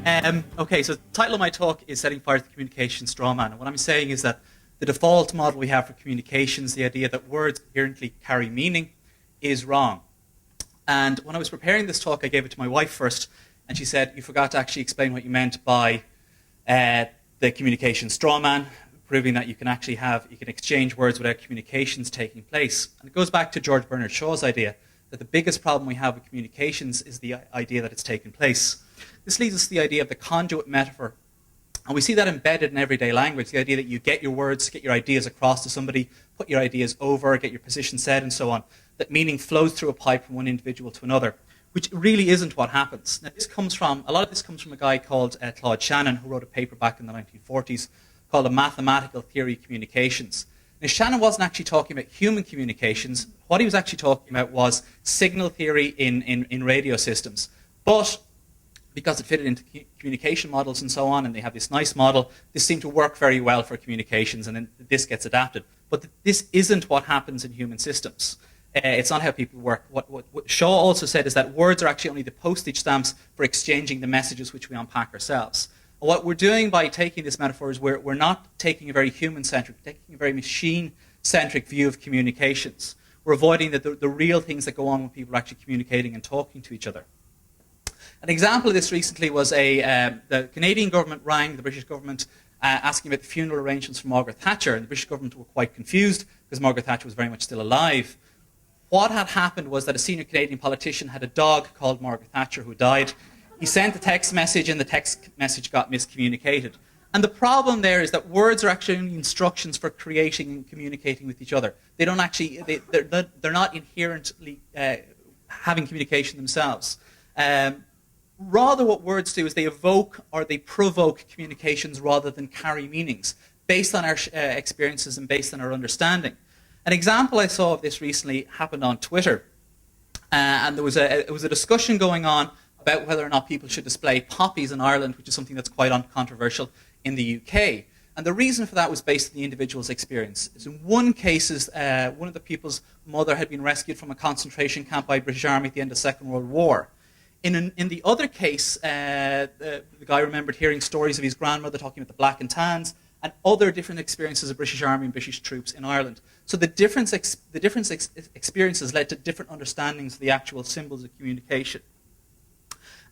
Okay, so the title of my talk is Setting Fire to the Communication Strawman. And what I'm saying is that the default model we have for communications, the idea that words inherently carry meaning, is wrong. And when I was preparing this talk, I gave it to my wife first, and she said, you forgot to actually explain what you meant by the communication strawman, proving that you can exchange words without communications taking place. And it goes back to George Bernard Shaw's idea that the biggest problem we have with communications is the idea that it's taken place. This leads us to the idea of the conduit metaphor. And we see that embedded in everyday language, the idea that you get your words, get your ideas across to somebody, put your ideas over, get your position said, and so on. That meaning flows through a pipe from one individual to another, which really isn't what happens. Now, a lot of this comes from a guy called Claude Shannon, who wrote a paper back in the 1940s called A Mathematical Theory of Communications. Now, Shannon wasn't actually talking about human communications. What he was actually talking about was signal theory in radio systems. But because it fitted into communication models and so on, and they have this nice model, this seemed to work very well for communications, and then this gets adapted. But this isn't what happens in human systems. It's not how people work. What Shaw also said is that words are actually only the postage stamps for exchanging the messages which we unpack ourselves. And what we're doing by taking this metaphor is we're not taking a very human-centric, we're taking a very machine-centric view of communications. We're avoiding the real things that go on when people are actually communicating and talking to each other. An example of this recently was the Canadian government rang the British government asking about the funeral arrangements for Margaret Thatcher, and the British government were quite confused because Margaret Thatcher was very much still alive. What had happened was that a senior Canadian politician had a dog called Margaret Thatcher who died. He sent a text message, and the text message got miscommunicated. And the problem there is that words are actually only instructions for creating and communicating with each other. They don't actually, they're not inherently having communication themselves. Rather, what words do is they evoke or they provoke communications rather than carry meanings, based on our experiences and based on our understanding. An example I saw of this recently happened on Twitter, and there was a discussion going on about whether or not people should display poppies in Ireland, which is something that's quite controversial in the UK. And the reason for that was based on the individual's experience. In one case, one of the people's mother had been rescued from a concentration camp by the British Army at the end of the Second World War. In the other case, the guy remembered hearing stories of his grandmother talking about the black and tans and other different experiences of British Army and British troops in Ireland. So the different experiences led to different understandings of the actual symbols of communication.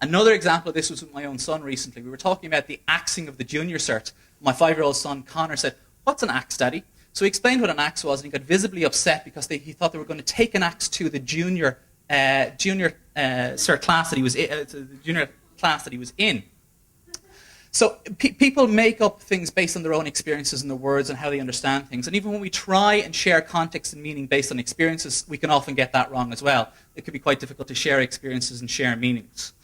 Another example of this was with my own son recently. We were talking about the axing of the junior cert. My 5-year-old son, Connor, said, "What's an axe, Daddy?" So he explained what an axe was, and he got visibly upset because he thought they were going to take an axe to the junior cert class that he was the junior class that he was in. So people make up things based on their own experiences and their words and how they understand things. And even when we try and share context and meaning based on experiences, we can often get that wrong as well. It can be quite difficult to share experiences and share meanings.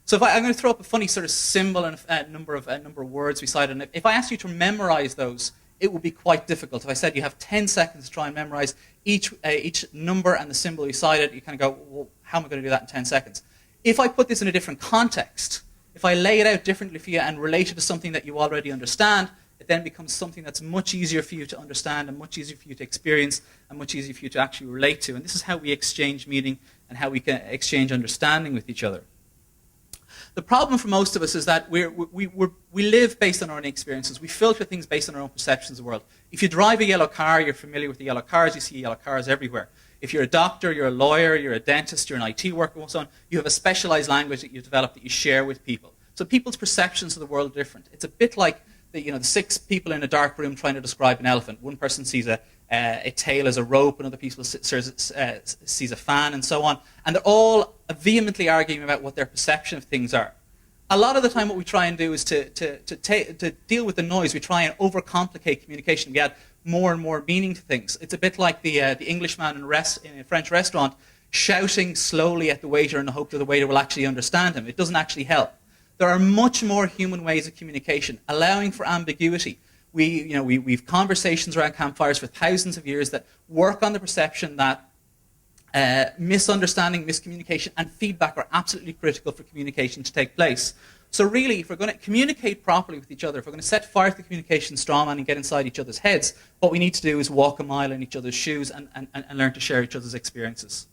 So I'm going to throw up a funny sort of symbol and a number of words beside it. And if I asked you to memorize those, it would be quite difficult. If I said you have 10 seconds to try and memorize each number and the symbol beside it, you kind of go, well, how am I going to do that in 10 seconds? If I put this in a different context, if I lay it out differently for you and relate it to something that you already understand, it then becomes something that's much easier for you to understand and much easier for you to experience and much easier for you to actually relate to. And this is how we exchange meaning and how we can exchange understanding with each other. The problem for most of us is that we live based on our own experiences. We filter things based on our own perceptions of the world. If you drive a yellow car, you're familiar with the yellow cars. You see yellow cars everywhere. If you're a doctor, you're a lawyer, you're a dentist, you're an IT worker, and so on, you have a specialized language that you've developed that you share with people. So people's perceptions of the world are different. It's a bit like the 6 people in a dark room trying to describe an elephant. One person sees a tail as a rope, another person sees a fan, and so on. And they're all vehemently arguing about what their perception of things are. A lot of the time what we try and do is to deal with the noise. We try and overcomplicate communication. We add more and more meaning to things. It's a bit like the Englishman in a French restaurant shouting slowly at the waiter in the hope that the waiter will actually understand him. It doesn't actually help. There are much more human ways of communication, allowing for ambiguity. We've conversations around campfires for thousands of years that work on the perception that misunderstanding, miscommunication, and feedback are absolutely critical for communication to take place. So really, if we're going to communicate properly with each other, if we're going to set fire to the communication strawman and get inside each other's heads, what we need to do is walk a mile in each other's shoes and learn to share each other's experiences.